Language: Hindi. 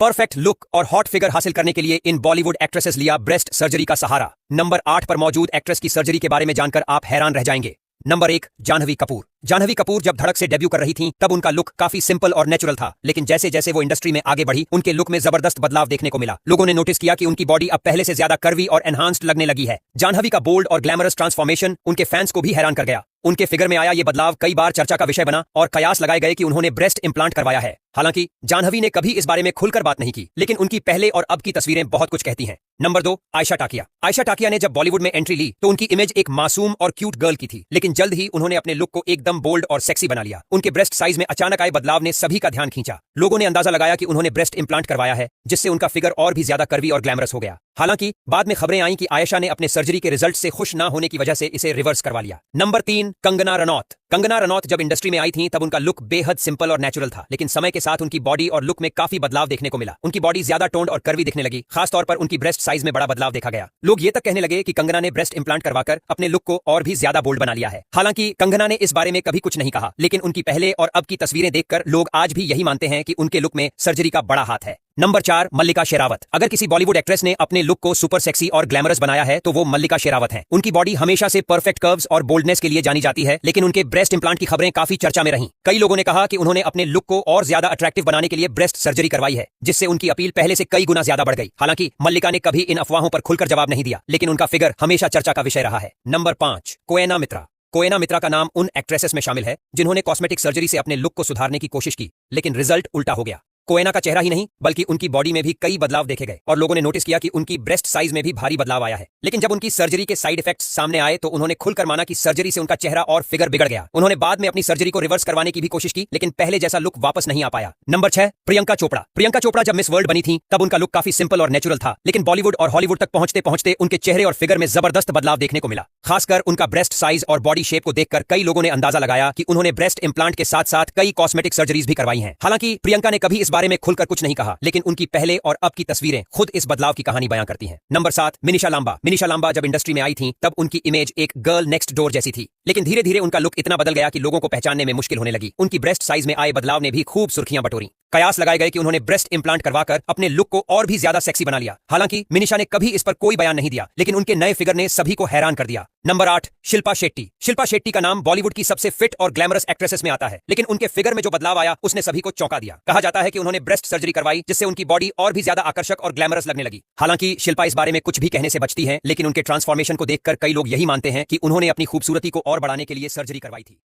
परफेक्ट लुक और हॉट फिगर हासिल करने के लिए इन बॉलीवुड एक्ट्रेसेस लिया ब्रेस्ट सर्जरी का सहारा। नंबर 8 पर मौजूद एक्ट्रेस की सर्जरी के बारे में जानकर आप हैरान रह जाएंगे। नंबर 1, जाह्नवी कपूर। जाह्नवी कपूर जब धड़क से डेब्यू कर रही थीं, तब उनका लुक काफी सिंपल और नेचुरल था, लेकिन जैसे जैसे वो इंडस्ट्री में आगे बढ़ी, उनके लुक में जबरदस्त बदलाव देखने को मिला। लोगों ने नोटिस किया कि उनकी बॉडी अब पहले से ज्यादा कर्वी और एनहांस्ड लगने लगी है। जाह्नवी का बोल्ड और ग्लैमरस ट्रांसफॉर्मेशन उनके फैंस को भी हैरान कर गया। उनके फिगर में आया ये बदलाव कई बार चर्चा का विषय बना और कयास लगाए गए कि उन्होंने ब्रेस्ट इंप्लांट करवाया है। हालांकि जाह्नवी ने कभी इस बारे में खुलकर बात नहीं की, लेकिन उनकी पहले और अब की तस्वीरें बहुत कुछ कहती हैं। नंबर 2, आयशा टाकिया। आयशा टाकिया ने जब बॉलीवुड में एंट्री ली तो उनकी इमेज एक मासूम और क्यूट गर्ल की थी, लेकिन जल्द ही उन्होंने अपने लुक को एकदम बोल्ड और सेक्सी बना लिया। उनके ब्रेस्ट साइज में अचानक आए बदलाव ने सभी का ध्यान खींचा। लोगों ने अंदाजा लगाया कि उन्होंने ब्रेस्ट इंप्लांट करवाया है, जिससे उनका फिगर और भी ज्यादा कर्वी और ग्लैमरस हो गया। हालांकि बाद में खबरें आईं कि आयशा ने अपने सर्जरी के रिजल्ट से खुश ना होने की वजह से इसे रिवर्स करवा लिया। नंबर 3, कंगना रनौत। कंगना रनौत जब इंडस्ट्री में आई थीं, तब उनका लुक बेहद सिंपल और नेचुरल था, लेकिन समय के साथ उनकी बॉडी और लुक में काफी बदलाव देखने को मिला। उनकी बॉडी ज्यादा टोन्ड और कर्वी दिखने लगी। खासतौर पर उनकी ब्रेस्ट साइज में बड़ा बदलाव देखा गया। लोग ये तक कहने लगे कि कंगना ने ब्रेस्ट इंप्लांट करवाकर अपने लुक को और भी ज्यादा बोल्ड बना लिया है। हालांकि कंगना ने इस बारे में कभी कुछ नहीं कहा, लेकिन उनकी पहले और अब की तस्वीरें देखकर लोग आज भी यही मानते हैं कि उनके लुक में सर्जरी का बड़ा हाथ है। नंबर 4, मल्लिका शेरावत। अगर किसी बॉलीवुड एक्ट्रेस ने अपने लुक को सुपर सेक्सी और ग्लैमरस बनाया है तो वो मल्लिका शेरावत हैं। उनकी बॉडी हमेशा से परफेक्ट कर्व्स और बोल्डनेस के लिए जानी जाती है, लेकिन उनके ब्रेस्ट इंप्लांट की खबरें काफी चर्चा में रहीं। कई लोगों ने कहा कि उन्होंने अपने लुक को और ज्यादा अट्रैक्टिव बनाने के लिए ब्रेस्ट सर्जरी करवाई है, जिससे उनकी अपील पहले से कई गुना ज्यादा बढ़ गई। हालांकि मल्लिका ने कभी इन अफवाहों पर खुलकर जवाब नहीं दिया, लेकिन उनका फिगर हमेशा चर्चा का विषय रहा है। नंबर 5, कोएना मित्रा। कोएना मित्रा का नाम उन एक्ट्रेसेस में शामिल है जिन्होंने कॉस्मेटिक सर्जरी से अपने लुक को सुधारने की कोशिश की, लेकिन रिजल्ट उल्टा हो गया। कोएना का चेहरा ही नहीं, बल्कि उनकी बॉडी में भी कई बदलाव देखे गए और लोगों ने नोटिस किया कि उनकी ब्रेस्ट साइज में भी भारी बदलाव आया है। लेकिन जब उनकी सर्जरी के साइड इफेक्ट्स सामने आए तो उन्होंने खुलकर माना कि सर्जरी से उनका चेहरा और फिगर बिगड़ गया। उन्होंने बाद में अपनी सर्जरी को रिवर्स करवाने की भी कोशिश की, लेकिन पहले जैसा लुक वापस नहीं आ पाया। नंबर 6, प्रियंका चोपड़ा। प्रियंका चोपड़ा जब मिस वर्ल्ड बनी थी, तब उनका लुक काफी सिंपल और नेचुरल था, लेकिन बॉलीवुड और हॉलीवुड तक पहुंचते पहुंचते उनके चेहरे और फिगर में जबरदस्त बदलाव देखने को मिला। खासकर उनका ब्रेस्ट साइज और बॉडी शेप को देखकर कई लोगों ने अंदाजा लगाया कि उन्होंने ब्रेस्ट इंप्लांट के साथ साथ कई कॉस्मेटिक सर्जरीज भी करवाई हैं। हालांकि प्रियंका ने कभी इस बारे में खुलकर कुछ नहीं कहा, लेकिन उनकी पहले और अब की तस्वीरें खुद इस बदलाव की कहानी बयां करती हैं। नंबर 7, मिनिशा लांबा। मिनिशा लांबा जब इंडस्ट्री में आई थीं, तब उनकी इमेज एक गर्ल नेक्स्ट डोर जैसी थी, लेकिन धीरे धीरे उनका लुक इतना बदल गया कि लोगों को पहचानने में मुश्किल होने लगी। उनकी ब्रेस्ट साइज में आए बदलाव ने भी खूब सुर्खियां बटोरी। कयास लगाए गए कि उन्होंने ब्रेस्ट इंप्लांट करवाकर अपने लुक को और भी ज्यादा सेक्सी बना लिया। हालांकि मिनिशा ने कभी इस पर कोई बयान नहीं दिया, लेकिन उनके नए फिगर ने सभी को हैरान कर दिया। नंबर 8, शिल्पा शेट्टी। शिल्पा शेट्टी का नाम बॉलीवुड की सबसे फिट और ग्लैमरस एक्ट्रेसेस में आता है, लेकिन उनके फिगर में जो बदलाव आया उसने सभी को चौंका दिया। कहा जाता है कि उन्होंने ब्रेस्ट सर्जरी करवाई, जिससे उनकी बॉडी और भी ज्यादा आकर्षक और ग्लैमरस लगने लगी। हालांकि शिल्पा इस बारे में कुछ भी कहने से बचती हैं, लेकिन उनके ट्रांसफॉर्मेशन को देखकर कई लोग यही मानते हैं कि उन्होंने अपनी खूबसूरती को और बढ़ाने के लिए सर्जरी करवाई थी।